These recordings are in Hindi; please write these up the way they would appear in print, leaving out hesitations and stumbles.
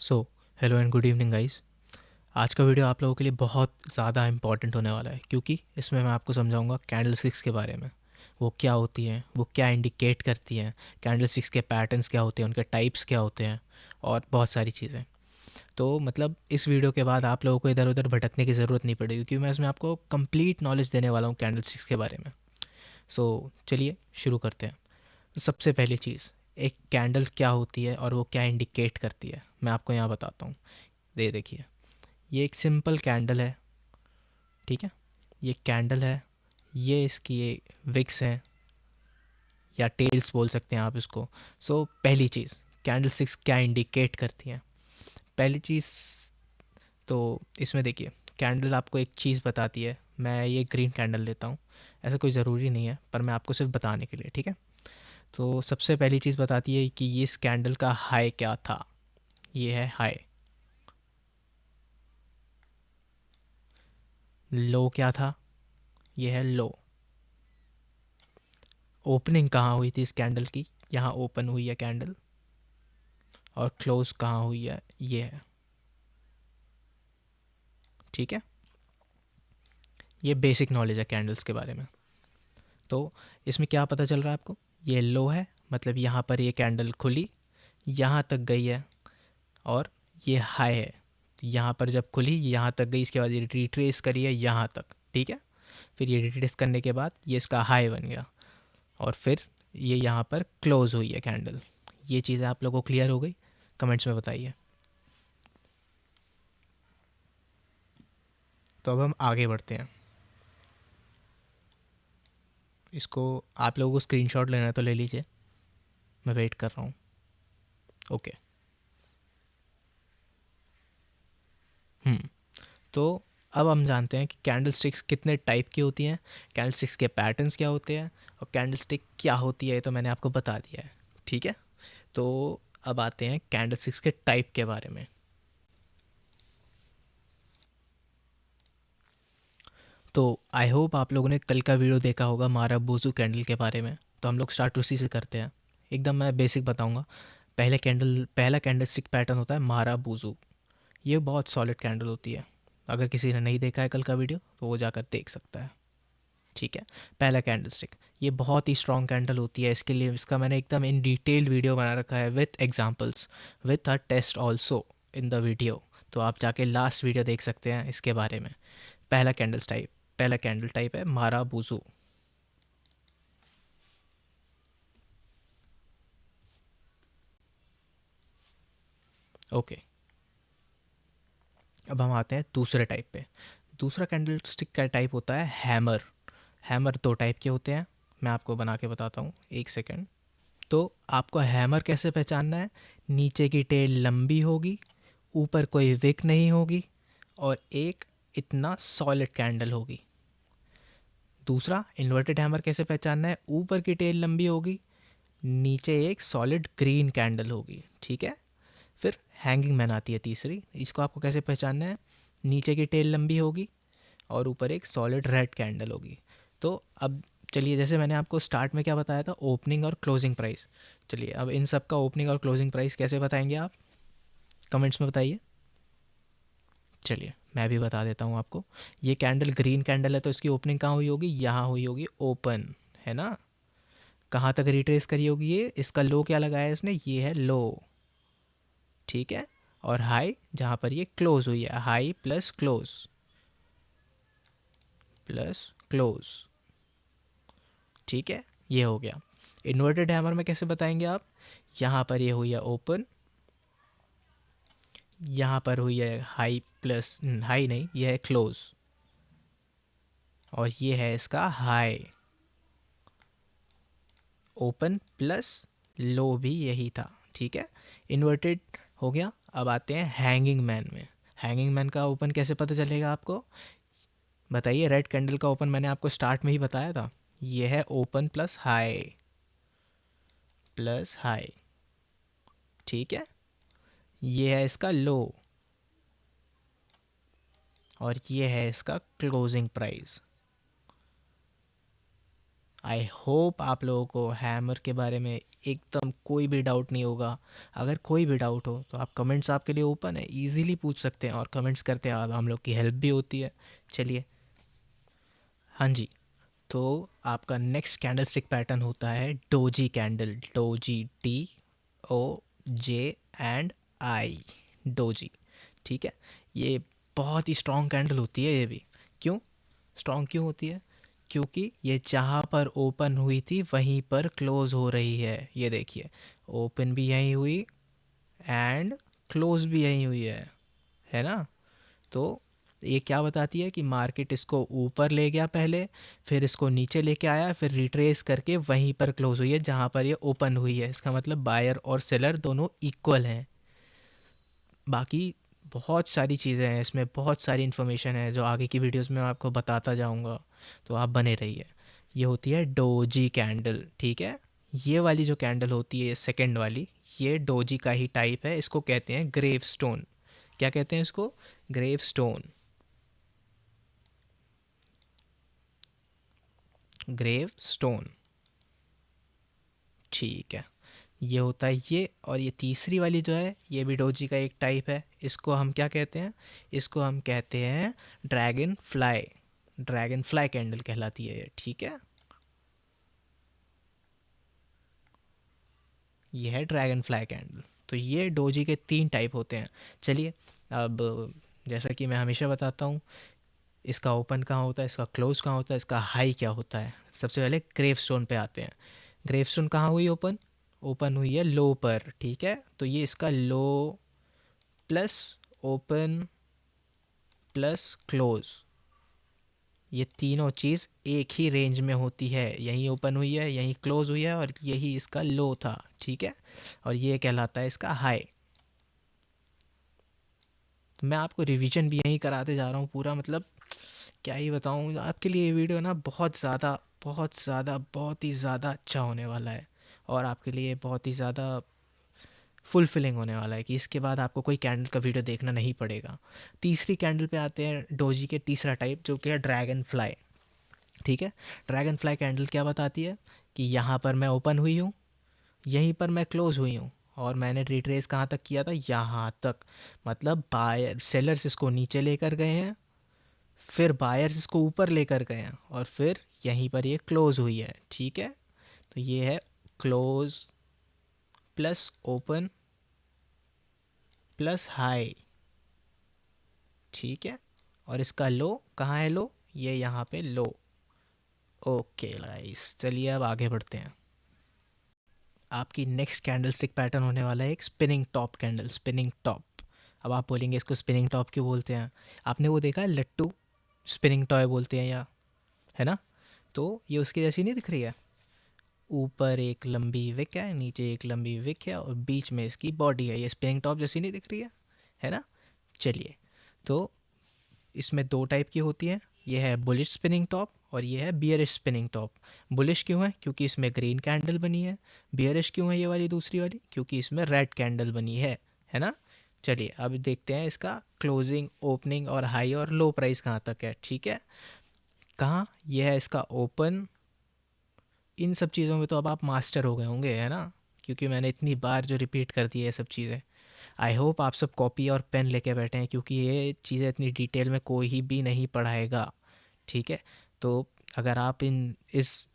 So hello and good evening guys. आज का वीडियो आप लोगों के लिए बहुत ज़्यादा इंपॉर्टेंट होने वाला है क्योंकि इसमें मैं आपको समझाऊंगा कैंडल स्टिक्स के बारे में। वो क्या होती हैं, वो क्या इंडिकेट करती हैं, कैंडल स्टिक्स के पैटर्न्स क्या होते हैं, उनके टाइप्स क्या होते हैं और बहुत सारी चीज़ें। तो मतलब इस वीडियो के बाद आप लोगों को इधर उधर भटकने की ज़रूरत नहीं पड़ेगी क्योंकि मैं इसमें आपको कंप्लीट नॉलेज देने वाला हूँ कैंडल स्टिक्स के बारे में। सो चलिए शुरू करते हैं। सबसे पहली चीज़, एक कैंडल क्या होती है और वो क्या इंडिकेट करती है, मैं आपको यहाँ बताता हूँ। देखिए, ये एक सिंपल कैंडल है, ठीक है। ये कैंडल है, ये इसकी ये विक्स है या टेल्स बोल सकते हैं आप इसको। पहली चीज़, कैंडल स्टिक्स क्या इंडिकेट करती हैं। पहली चीज़ तो इसमें देखिए, कैंडल आपको एक चीज़ बताती है। मैं ये ग्रीन कैंडल लेता हूँ, ऐसा कोई ज़रूरी नहीं है पर मैं आपको सिर्फ बताने के लिए, ठीक है। तो सबसे पहली चीज़ बताती है कि ये इस कैंडल का हाई क्या था। ये है हाई। लो क्या था, ये है लो। ओपनिंग कहाँ हुई थी इस कैंडल की, यहाँ ओपन हुई है कैंडल। और क्लोज कहाँ हुई है, ये है, ठीक है। ये बेसिक नॉलेज है कैंडल्स के बारे में। तो इसमें क्या पता चल रहा है आपको, ये लो है मतलब यहाँ पर ये कैंडल खुली, यहाँ तक गई है। और ये हाई है, तो यहाँ पर जब खुली यहाँ तक गई, इसके बाद ये रिट्रेस करी है यहाँ तक, ठीक है। फिर ये रिट्रेस करने के बाद ये इसका हाई बन गया और फिर ये यहाँ पर क्लोज हुई है कैंडल। ये चीज़ें आप लोगों को क्लियर हो गई, कमेंट्स में बताइए। तो अब हम आगे बढ़ते हैं। इसको आप लोगों को स्क्रीनशॉट लेना है तो ले लीजिए, मैं वेट कर रहा हूँ। ओके। हम्म तो अब हम जानते हैं कि कैंडल स्टिक्स कितने टाइप की होती हैं, कैंडल स्टिक्स के पैटर्न्स क्या होते हैं और कैंडल स्टिक क्या होती है, ये तो मैंने आपको बता दिया है, ठीक है। तो अब आते हैं कैंडल स्टिक्स के टाइप के बारे में। तो आई होप आप लोगों ने कल का वीडियो देखा होगा मारा बूजू कैंडल के बारे में। तो हम लोग स्टार्ट उसी से करते हैं। एकदम मैं बेसिक बताऊंगा। पहला कैंडल स्टिक पैटर्न होता है मारा बूजू। ये बहुत सॉलिड कैंडल होती है। अगर किसी ने नहीं देखा है कल का वीडियो तो वो जाकर देख सकता है, ठीक है। पहला कैंडल स्टिक, ये बहुत ही स्ट्रॉन्ग कैंडल होती है। इसके लिए इसका मैंने एकदम इन डिटेल वीडियो बना रखा है with examples, with a test also in the video. तो आप जाके लास्ट वीडियो देख सकते हैं इसके बारे में। पहला कैंडल टाइप पहला कैंडल टाइप है मारा बूजू। ओके, अब हम आते हैं दूसरे टाइप पे। दूसरा कैंडल स्टिक का टाइप होता है हैमर। हैमर दो टाइप के होते हैं, मैं आपको बना के बताता हूँ, एक सेकेंड। तो आपको हैमर कैसे पहचानना है, नीचे की टेल लंबी होगी, ऊपर कोई विक नहीं होगी और एक इतना सॉलिड कैंडल होगी। दूसरा इन्वर्टेड हैमर कैसे पहचानना है, ऊपर की टेल लंबी होगी, नीचे एक सॉलिड ग्रीन कैंडल होगी, ठीक है। फिर हैंगिंग मैन आती है तीसरी, इसको आपको कैसे पहचानना है, नीचे की टेल लंबी होगी और ऊपर एक सॉलिड रेड कैंडल होगी। तो अब चलिए, जैसे मैंने आपको स्टार्ट में क्या बताया था, ओपनिंग और क्लोजिंग प्राइस। चलिए अब इन सब का ओपनिंग और क्लोजिंग प्राइस कैसे बताएंगे आप, कमेंट्स में बताइए। चलिए मैं भी बता देता हूँ आपको। ये कैंडल ग्रीन कैंडल है तो इसकी ओपनिंग कहाँ हुई होगी, यहाँ हुई होगी ओपन, है ना। कहाँ तक रिट्रेस करी होगी, ये इसका लो क्या लगाया है इसने, ये है लो, ठीक है। और हाई जहाँ पर ये क्लोज हुई है, हाई प्लस क्लोज, ठीक है। ये हो गया। इन्वर्टेड हैमर में कैसे बताएंगे आप, यहाँ पर ये हुई है ओपन, यहाँ पर हुई है हाई प्लस, हाई नहीं, ये है क्लोज, और ये है इसका हाई, ओपन प्लस लो भी यही था, ठीक है। इन्वर्टेड हो गया। अब आते हैं हैंगिंग मैन में। हैंगिंग मैन का ओपन कैसे पता चलेगा आपको, बताइए। रेड कैंडल का ओपन मैंने आपको स्टार्ट में ही बताया था, ये है ओपन प्लस हाई, ठीक है। ये है इसका लो और ये है इसका क्लोजिंग प्राइस। आई होप आप लोगों को हैमर के बारे में एकदम कोई भी डाउट नहीं होगा। अगर कोई भी डाउट हो तो आप कमेंट्स आपके लिए ओपन है, इजीली पूछ सकते हैं, और कमेंट्स करते हैं हम लोग की हेल्प भी होती है। चलिए, हाँ जी। तो आपका नेक्स्ट कैंडल स्टिक पैटर्न होता है doji candle, doji, DOJ and I, doji. ठीक है, ये बहुत ही स्ट्रॉन्ग कैंडल होती है ये भी। क्यों स्ट्रॉन्ग क्यों होती है? क्योंकि ये जहाँ पर ओपन हुई थी वहीं पर क्लोज हो रही है। ये देखिए, ओपन भी यहीं हुई एंड क्लोज भी यहीं हुई है ना। तो ये क्या बताती है कि मार्केट इसको ऊपर ले गया पहले, फिर इसको नीचे लेके आया, फिर रिट्रेस करके वहीं पर क्लोज हुई है जहाँ पर ये ओपन हुई है। इसका मतलब बायर और सेलर दोनों इक्वल हैं। बाकी बहुत सारी चीज़ें हैं इसमें, बहुत सारी इन्फॉर्मेशन है जो आगे की वीडियोस में मैं आपको बताता जाऊंगा, तो आप बने रहिए। ये होती है डोजी कैंडल, ठीक है। ये वाली जो कैंडल होती है सेकंड वाली, ये डोजी का ही टाइप है। इसको कहते हैं ग्रेव स्टोन। क्या कहते हैं इसको? Grave stone, grave stone. ठीक है, ये होता है ये। और ये तीसरी वाली जो है ये भी डोजी का एक टाइप है। इसको हम क्या कहते हैं? इसको हम कहते हैं dragon fly. Dragon fly candle कहलाती है ये, ठीक है। ये है ड्रैगन फ्लाई कैंडल। तो ये डोजी के तीन टाइप होते हैं। चलिए, अब जैसा कि मैं हमेशा बताता हूँ, इसका ओपन कहाँ होता है, इसका क्लोज कहाँ होता है, इसका हाई क्या होता है। सबसे पहले ग्रेव स्टोन पे आते हैं। ग्रेव स्टोन कहाँ हुई ओपन? ओपन हुई है लो पर, ठीक है। तो ये इसका लो प्लस ओपन प्लस क्लोज, ये तीनों चीज़ एक ही रेंज में होती है। यहीं ओपन हुई है, यहीं क्लोज हुई है, और यही इसका लो था, ठीक है। और ये कहलाता है इसका हाई। तो मैं आपको रिवीजन भी यहीं कराते जा रहा हूँ पूरा, मतलब क्या ही बताऊँ आपके लिए। ये वीडियो ना बहुत ज़्यादा बहुत ज़्यादा बहुत ही ज़्यादा अच्छा होने वाला है, और आपके लिए बहुत ही ज़्यादा फुलफिलिंग होने वाला है कि इसके बाद आपको कोई कैंडल का वीडियो देखना नहीं पड़ेगा। तीसरी कैंडल पे आते हैं, डोजी के तीसरा टाइप जो कि है ड्रैगन फ्लाई, ठीक है। ड्रैगन फ्लाई कैंडल क्या बताती है कि यहाँ पर मैं ओपन हुई हूँ, यहीं पर मैं क्लोज हुई हूँ, और मैंने रिट्रेस कहाँ तक किया था? यहाँ तक। मतलब बायर सेलर्स इसको नीचे लेकर गए हैं, फिर बायर्स इसको ऊपर लेकर गए हैं, और फिर यहीं पर ये क्लोज हुई है, ठीक है। तो ये है close plus open plus high, ठीक है। और इसका लो कहाँ है? लो ये यहाँ पे लो। ओके गाइस, चलिए अब आगे बढ़ते हैं। आपकी नेक्स्ट कैंडल स्टिक पैटर्न होने वाला है एक spinning top candle, spinning top. अब आप बोलेंगे इसको स्पिनिंग टॉप क्यों बोलते हैं? आपने वो देखा है लट्टू, स्पिनिंग टॉय बोलते हैं या, है ना। तो ये उसकी जैसी नहीं दिख रही है? ऊपर एक लंबी विक है, नीचे एक लंबी विक है, और बीच में इसकी बॉडी है। ये स्पिनिंग टॉप जैसी नहीं दिख रही है ना। चलिए, तो इसमें दो टाइप की होती है। ये है बुलिश स्पिनिंग टॉप, और ये है बियरिश स्पिनिंग टॉप। बुलिश क्यों है? क्योंकि इसमें ग्रीन कैंडल बनी है। बियरिश क्यों है ये वाली दूसरी वाली? क्योंकि इसमें रेड कैंडल बनी है ना। चलिए अब देखते हैं इसका क्लोजिंग, ओपनिंग और हाई और लो प्राइस कहाँ तक है, ठीक है। कहाँ ये है इसका ओपन। इन सब चीज़ों में तो अब आप मास्टर हो गए होंगे, है ना, क्योंकि मैंने इतनी बार जो रिपीट कर दी है ये सब चीज़ें। आई होप आप सब कॉपी और पेन लेके बैठे हैं, क्योंकि ये चीज़ें इतनी डिटेल में कोई भी नहीं पढ़ाएगा, ठीक है। तो अगर आप इस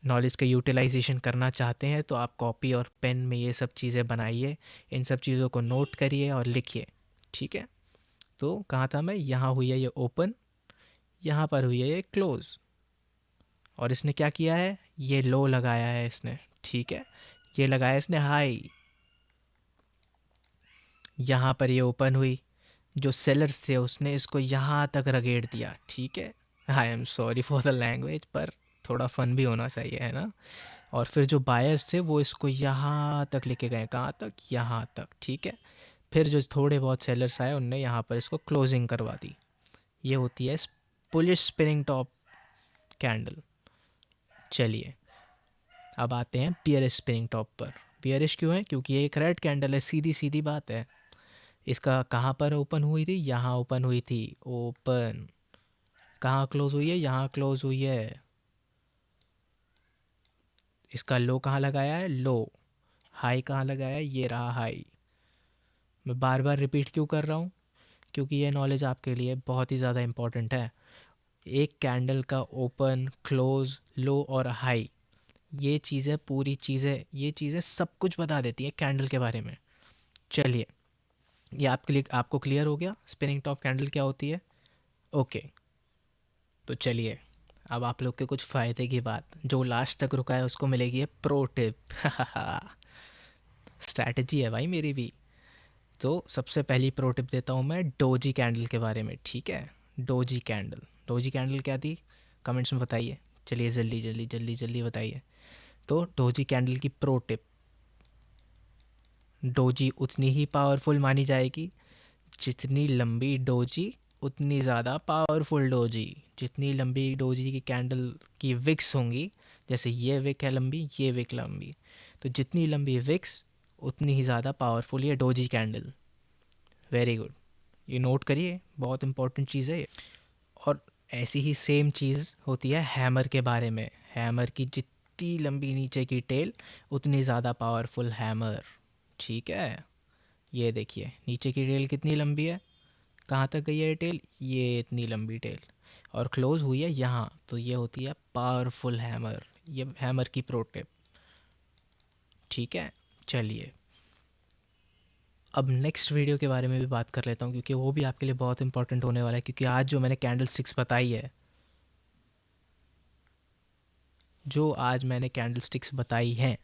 नॉलेज का यूटिलाइजेशन करना चाहते हैं तो आप कॉपी और पेन में ये सब चीज़ें बनाइए, इन सब चीज़ों को नोट करिए और लिखिए, ठीक है। तो कहाँ था मैं? यहाँ हुई है ये ओपन, यहाँ पर हुई है ये क्लोज़, और इसने क्या किया है? ये लो लगाया है इसने, ठीक है। ये लगाया इसने हाई, यहाँ पर ये ओपन हुई, जो सेलर्स थे उसने इसको यहाँ तक रगेड़ दिया, ठीक है। I am sorry for the language, पर थोड़ा फन भी होना चाहिए, है ना। और फिर जो बायर्स थे वो इसको यहाँ तक लेके गए, कहाँ तक? यहाँ तक, ठीक है। फिर जो थोड़े बहुत सेलर्स आए उनने यहाँ पर इसको क्लोजिंग करवा दी। ये होती है बुलिश स्पिनिंग टॉप कैंडल। चलिए, अब आते हैं बियरिश स्पिनिंग टॉप पर। बियरिश क्यों है? क्योंकि ये एक रेड कैंडल है, सीधी सीधी बात है। इसका कहाँ पर ओपन हुई थी? यहाँ ओपन हुई थी, ओपन। कहाँ क्लोज हुई है? यहाँ क्लोज हुई है। इसका लो कहाँ लगाया है, लो। हाई कहाँ लगाया है, ये रहा हाई। मैं बार बार रिपीट क्यों कर रहा हूँ, क्योंकि ये नॉलेज आपके लिए बहुत ही ज़्यादा इम्पॉर्टेंट है। एक कैंडल का ओपन, क्लोज, लो और हाई, ये चीज़ें, पूरी चीज़ें, ये चीज़ें सब कुछ बता देती है कैंडल के बारे में। चलिए, ये आपके लिए, आपको क्लियर हो गया स्पिनिंग टॉप कैंडल क्या होती है। ओके, तो चलिए अब आप लोग के कुछ फ़ायदे की बात, जो लास्ट तक रुका है उसको मिलेगी प्रो टिप। स्ट्रैटेजी है भाई मेरी भी। तो सबसे पहली प्रो टिप देता हूँ मैं डोजी कैंडल के बारे में, ठीक है। डोजी कैंडल, डोजी कैंडल क्या थी, कमेंट्स में बताइए। चलिए जल्दी जल्दी जल्दी जल्दी बताइए। तो डोजी कैंडल की प्रो टिप, डोजी उतनी ही पावरफुल मानी जाएगी जितनी लंबी डोजी उतनी ज़्यादा पावरफुल डोजी। जितनी लंबी डोजी की कैंडल की विक्स होंगी, जैसे ये विक है लंबी, ये विक लंबी, तो जितनी लंबी विक्स उतनी ही ज़्यादा पावरफुल ये डोजी कैंडल। वेरी गुड, ये नोट करिए, बहुत इंपॉर्टेंट चीज़ है ये। और ऐसी ही सेम चीज़ होती है हैमर के बारे में। हैमर की जितनी लंबी नीचे की टेल उतनी ज़्यादा पावरफुल हैमर, ठीक है। ये देखिए नीचे की टेल कितनी लंबी है, कहाँ तक गई है ये टेल, ये इतनी लंबी टेल, और क्लोज हुई है यहाँ, तो ये होती है पावरफुल हैमर। ये हैमर की प्रो टिप, ठीक है। चलिए अब नेक्स्ट वीडियो के बारे में भी बात कर लेता हूँ, क्योंकि वो भी आपके लिए बहुत इंपॉर्टेंट होने वाला है। क्योंकि आज जो मैंने कैंडल स्टिक्स बताई है, जो आज मैंने कैंडल स्टिक्स बताई हैं,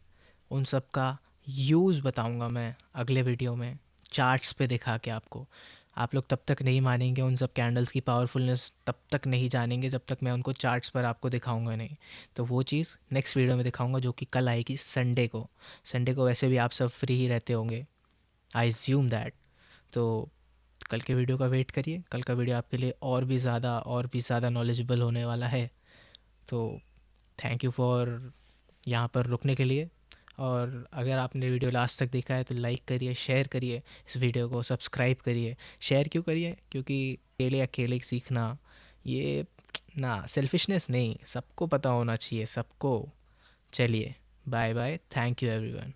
उन सब का यूज़ बताऊंगा मैं अगले वीडियो में, चार्ट्स पे दिखा के आपको। आप लोग तब तक नहीं मानेंगे उन सब कैंडल्स की पावरफुलनेस, तब तक नहीं जानेंगे जब तक मैं उनको चार्ट्स पर आपको दिखाऊंगा नहीं। तो वो चीज़ नेक्स्ट वीडियो में दिखाऊंगा, जो कि कल आएगी संडे को। संडे को वैसे भी आप सब फ्री ही रहते होंगे, आई ज्यूम दैट। तो कल के वीडियो का वेट करिए, कल का वीडियो आपके लिए और भी ज़्यादा नॉलेजेबल होने वाला है। तो थैंक यू फॉर यहाँ पर रुकने के लिए। और अगर आपने वीडियो लास्ट तक देखा है तो लाइक करिए, शेयर करिए इस वीडियो को, सब्सक्राइब करिए। शेयर क्यों करिए, क्योंकि अकेले अकेले सीखना ये ना, सेल्फिशनेस नहीं, सबको पता होना चाहिए सबको। चलिए bye bye, thank you everyone.